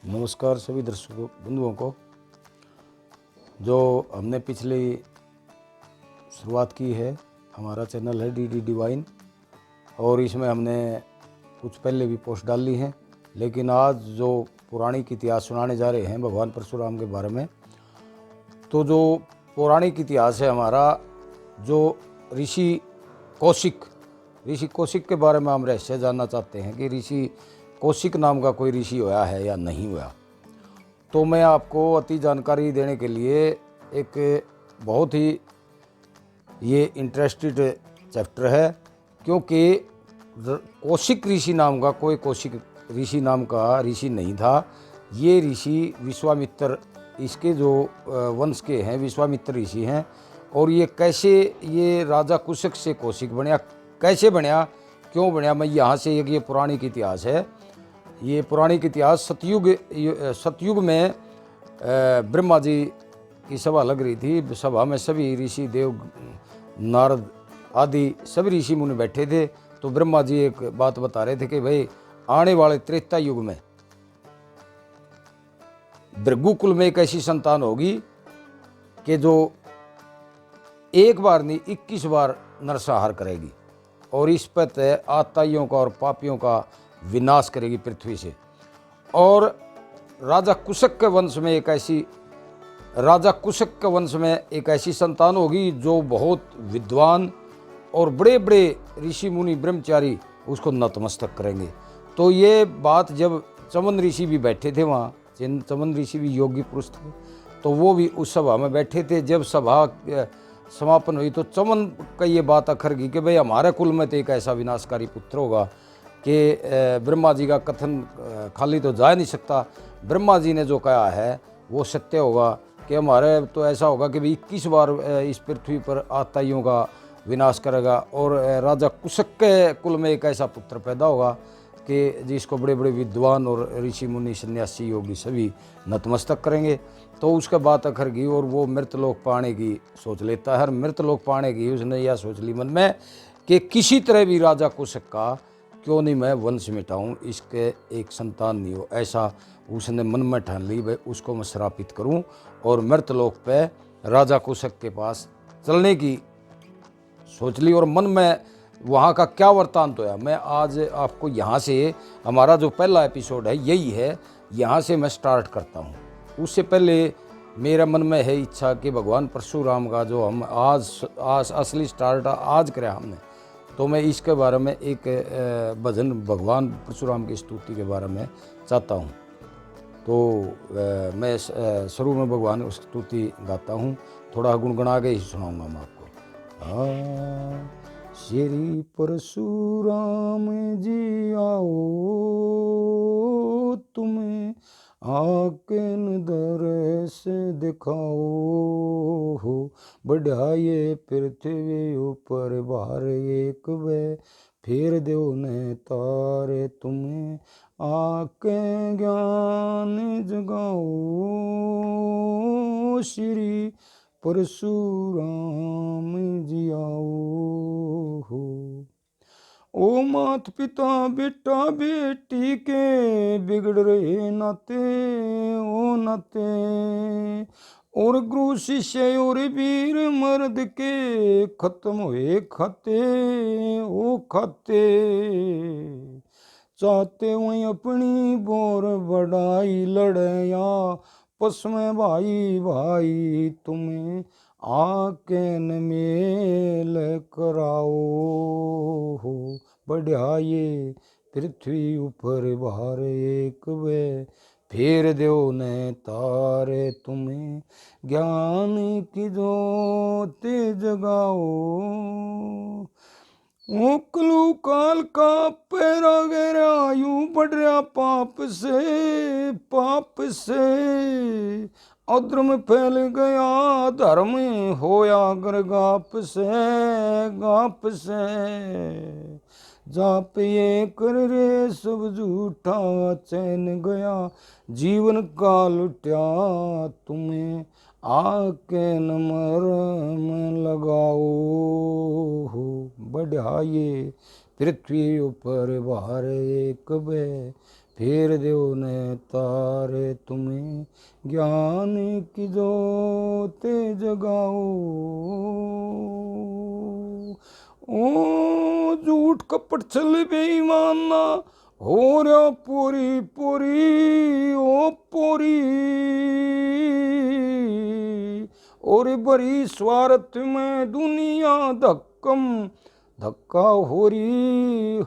नमस्कार सभी दर्शकों बंधुओं को। जो हमने पिछली शुरुआत की है, हमारा चैनल है डी डिवाइन, और इसमें हमने कुछ पहले भी पोस्ट डाल ली हैं, लेकिन आज जो पौराणिक इतिहास सुनाने जा रहे हैं भगवान परशुराम के बारे में। तो जो पौराणिक इतिहास है हमारा, जो ऋषि कौशिक के बारे में हम रहस्य जानना चाहते हैं कि ऋषि कौशिक नाम का कोई ऋषि होया है या नहीं हुआ। तो मैं आपको अति जानकारी देने के लिए एक बहुत ही ये इंटरेस्टेड चैप्टर है, क्योंकि कौशिक ऋषि नाम का कोई कौशिक ऋषि नाम का ऋषि नहीं था। ये ऋषि विश्वामित्र, इसके जो वंश के हैं विश्वामित्र ऋषि हैं। और ये कैसे ये राजा कुशक से कौशिक बनया, कैसे बनया, क्यों बनया, मैं यहाँ से एक ये पौराणिक इतिहास है। ये पौराणिक इतिहास सतयुग में ब्रह्मा जी की सभा लग रही थी। सभा में सभी ऋषि देव, नारद आदि सभी ऋषि मुनि बैठे थे। तो ब्रह्मा जी एक बात बता रहे थे कि भाई आने वाले त्रेता युग में भृगुकुल में एक ऐसी संतान होगी कि जो एक बार नहीं 21 बार नरसंहार करेगी, और इस पर तय आताइयों का और पापियों का विनाश करेगी पृथ्वी से। और राजा कुशक के वंश में एक ऐसी संतान होगी जो बहुत विद्वान और बड़े बड़े ऋषि मुनि ब्रह्मचारी उसको नतमस्तक करेंगे। तो ये बात जब चमन ऋषि भी बैठे थे वहाँ, चमन ऋषि भी योगी पुरुष थे, तो वो भी उस सभा में बैठे थे। जब सभा समापन हुई तो चमन का ये बात अखर गई कि भाई हमारे कुल में तो एक ऐसा विनाशकारी पुत्र होगा कि ब्रह्मा जी का कथन खाली तो जा नहीं सकता। ब्रह्मा जी ने जो कहा है वो सत्य होगा कि हमारे तो ऐसा होगा कि भाई 21 बार इस पृथ्वी पर आताइयों का विनाश करेगा, और राजा कुशक के कुल में एक ऐसा पुत्र पैदा होगा कि जिसको बड़े बड़े विद्वान और ऋषि मुनि सन्यासी योगी सभी नतमस्तक करेंगे। तो उसका बात अखर गई और वो मृतलोक पाने की सोच लेता है। और मृतलोक पाने की उसने यह सोच ली मन में कि किसी तरह भी राजा कुशक का क्यों नहीं मैं वंश मिटाऊं, इसके एक संतान नहीं हो, ऐसा उसने मन में ठान ली। भाई उसको मैं श्रापित करूं और मृतलोक पे राजा कुशक के पास चलने की सोच ली। और मन में वहाँ का क्या वृत्तांत होया, मैं आज आपको यहाँ से, हमारा जो पहला एपिसोड है यही है, यहाँ से मैं स्टार्ट करता हूँ। उससे पहले मेरा मन में है इच्छा कि भगवान परशुराम का जो हम आज असली स्टार्ट आज करें हमने, तो मैं इसके बारे में एक भजन भगवान परशुराम की स्तुति के बारे में चाहता हूँ। तो मैं शुरू में भगवान की स्तुति गाता हूँ, थोड़ा गुनगुना के ही सुनाऊँगा मैं आपको। श्री परशुराम जी आओ, तुम्हें आके दरस दिखाओ, बढ़ाए पृथ्वी ऊपर भार एक वे, फिर देव ने तारे तुम्हें आके ज्ञान जगाओ। श्री परशुराम जी आओ हो। ओ मात पिता बेटा बेटी के बिगड़ रहे नाते, ओ नाते, और गुरु शिष्य और वीर मर्द के खत्म हुए खाते, ओ खाते, चाहते हुए अपनी बोर बढ़ाई लड़या, पसमें भाई भाई तुम्हें आके न मेल कराओ हो, बढ़ाए पृथ्वी ऊपर भार एक वे, फिर देव ने तारे तुम्हें ज्ञान की ज्योत जगाओ। ओकलू काल का पैरा गहरा यूं बढ़ रहा पाप से, अधर्म फैल गया धर्म होया गर गाप से, जाप ये कर रे सब झूठा चैन गया, जीवन का लुट्या तुम्हें आके न मरम लगाओ हो, बढ़ाए पृथ्वी ऊपर भार एक वे, फेर देव ने तारे तुम्हें ज्ञान की जोत जगाओ। ओ झूठ कपट छल बेईमाना हो रहा पूरी पूरी ओ पूरी, और बड़ी स्वार्थ में दुनिया धक्का हो रही,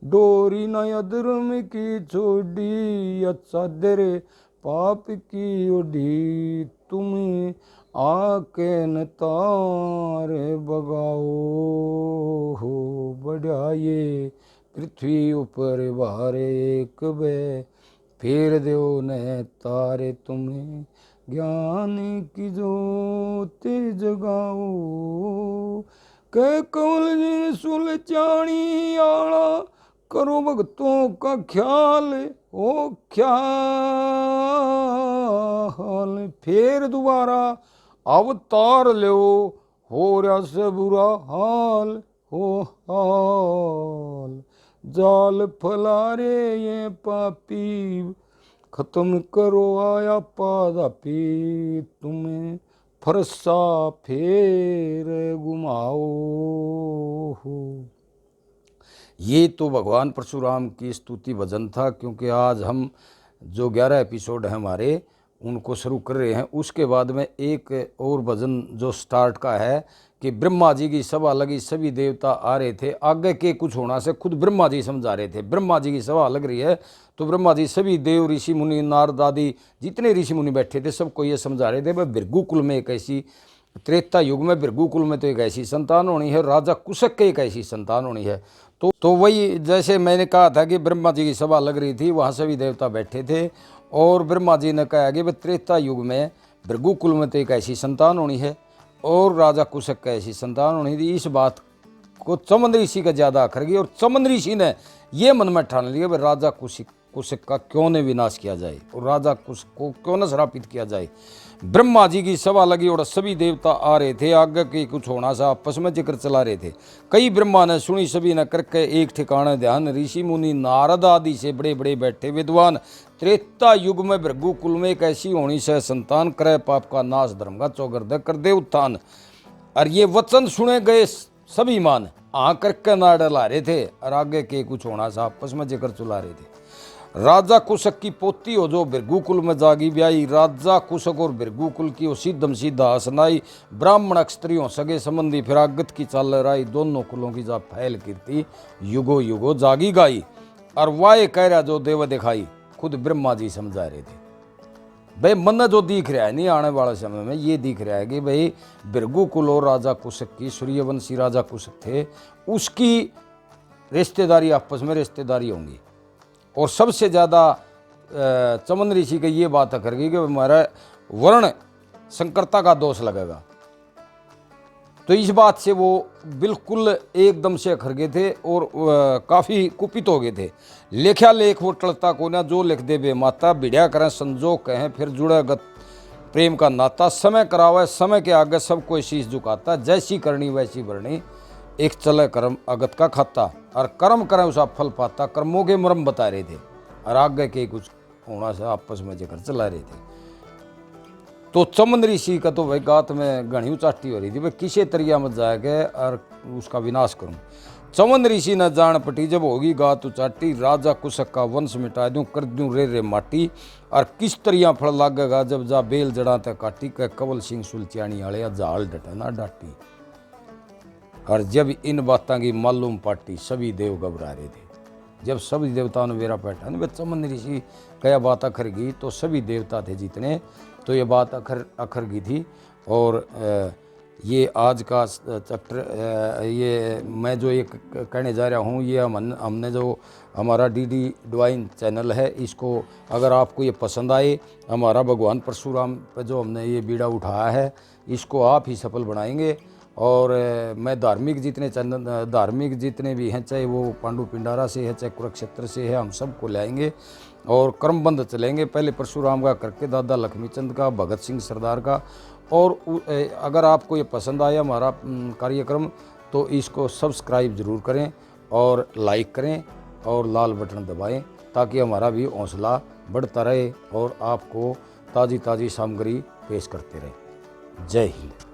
डोरी न अधर्म की छोड़ी, अच्छा दरे पाप की ओढ़ी, तुम्हें आके न तारे बगाओ। हो बढ़िया ये पृथ्वी ऊपर बारे एक बे, फेर देव ने तारे तुम्हें ज्ञान की जोत जगाओ। कह कौल जिन सुलचानी आला, करो भगतों का ख्याल ओ ख्याल, फेर दोबारा अवतार लो, हो रहा से बुरा हाल हो हाल। जाल फैला रे ये पापी, खत्म करो आया पादापी, तुम्हें फरसा फेर घुमाओ। ये तो भगवान परशुराम की स्तुति भजन था, क्योंकि आज हम जो 11 एपिसोड हैं हमारे उनको शुरू कर रहे हैं। उसके बाद में एक और भजन जो स्टार्ट का है कि ब्रह्मा जी की सभा लगी, सभी देवता आ रहे थे, आगे के कुछ होना से खुद ब्रह्मा जी समझा रहे थे। ब्रह्मा जी की सभा लग रही है तो ब्रह्मा जी सभी देव ऋषि मुनि नारद आदि जितने ऋषि मुनि बैठे थे सबको ये समझा रहे थे भाई भृगुकुल में एक ऐसी, त्रेता युग में भृगुकुल में तो एक ऐसी संतान होनी है, राजा कुशक के एक ऐसी संतान होनी है। तो वही जैसे मैंने कहा था कि ब्रह्मा जी की सभा लग रही थी, वहाँ सभी देवता बैठे थे और ब्रह्मा जी ने कहा कि भाई त्रेता युग में भृगुकुल में तो एक ऐसी संतान होनी है और राजा कुशक का ऐसी संतान होनी थी। इस बात को चमन ऋषि का ज़्यादा अखर गई और चमन ऋषि ने ये मन में ठान लिया भाई राजा कुशक का क्यों न विनाश किया जाए और राजा कुशक को क्यों न श्रापित किया जाए। ब्रह्मा जी की सभा लगी और सभी देवता आ रहे थे, आगे के कुछ होना सा आपस में जिक्र चला रहे थे। कई ब्रह्मा ने सुनी, सभी ने करके एक ठिकाने ध्यान, ऋषि मुनि नारद आदि से बड़े बड़े बैठे विद्वान, त्रेता युग में भृगुकुल में एक ऐसी होनी से संतान, करे पाप का नाश, धर्म का चौगर्द कर दे उत्थान। और ये वचन सुने गए सभी मान आ करके ना डला रहे थे और आगे के कुछ होना सा आपस में जिक्र चला रहे थे। राजा कुशक की पोती हो जो भृगुकुल में जागी ब्याई, राजा कुशक और भृगुकुल की वो सीधम सीधा हसनाई, ब्राह्मण क्षत्रियों सगे संबंधी फिरागत की चाल लहराई, दोनों कुलों की जा फैल कीर्ति युगो युगो जागी गाई। और वाये कह रहा जो देव दिखाई, खुद ब्रह्मा जी समझा रहे थे। भाई मन जो दिख रहा है नहीं आने वाले समय में ये दिख रहा है कि भाई भृगुकुल और राजा कुशक की, सूर्यवंशी राजा कुशक थे, उसकी रिश्तेदारी आपस में रिश्तेदारी होंगी। और सबसे ज़्यादा चमन ऋषि की ये बात कर गई कि हमारा वर्ण संकरता का दोष लगेगा। तो इस बात से वो बिल्कुल एकदम से अखर गए थे और काफ़ी कुपित हो गए थे। लेख्या लेख वो टलता को ना, जो लिख दे बे माता, भिड़िया करें संजोग कहें फिर जुड़े गत प्रेम का नाता, समय करावे समय के आगे सब कोई शीश झुकाता, जैसी करनी वैसी भरनी, एक चले कर्म अगत का खाता, और कर्म करें उसका फल पाता, कर्मों के मर्म बता रहे थे और आगे के कुछ होना से आपस में जिक्र चला रहे थे। तो चमन ऋषि का तो भाई गात में घनी उचाटी हो रही थी, भाई किसे तरिया मत जाएगा और उसका विनाश करूं। चमन ऋषि न जान पटी, जब होगी गात उचाटी, राजा कुशक का वंश मिटा दूं, कर दूं रे रे माटी, और किस तरिया फल लागेगा जब जा बेल जड़ा तक काटी, कह कवल सिंह सुलचियाणी आले जाल डटे ना डाटी। और जब इन बातों की मालूम पाटी, सभी देव घबरा रहे थे। जब सभी देवताओं ने वेरा पहचान चमन ऋषि कया बात अखर गई, तो सभी देवता थे जितने, तो ये बात अखर गई थी। और ये आज का चैप्टर, ये मैं जो एक कहने जा रहा हूँ, ये हमने जो हमारा डीडी डिवाइन चैनल है, इसको अगर आपको ये पसंद आए, हमारा भगवान परशुराम पे जो हमने ये बीड़ा उठाया है, इसको आप ही सफल बनाएंगे। और मैं धार्मिक जितने भी हैं, चाहे वो पांडु पिंडारा से है, चाहे कुरुक्षेत्र से है, हम सबको लाएंगे और क्रमबंद चलेंगे। पहले परशुराम का करके दादा लक्ष्मीचंद का, भगत सिंह सरदार का। और अगर आपको ये पसंद आया हमारा कार्यक्रम, तो इसको सब्सक्राइब ज़रूर करें और लाइक करें और लाल बटन दबाएं ताकि हमारा भी हौसला बढ़ता रहे और आपको ताज़ी ताज़ी सामग्री पेश करते रहे। जय हिंद।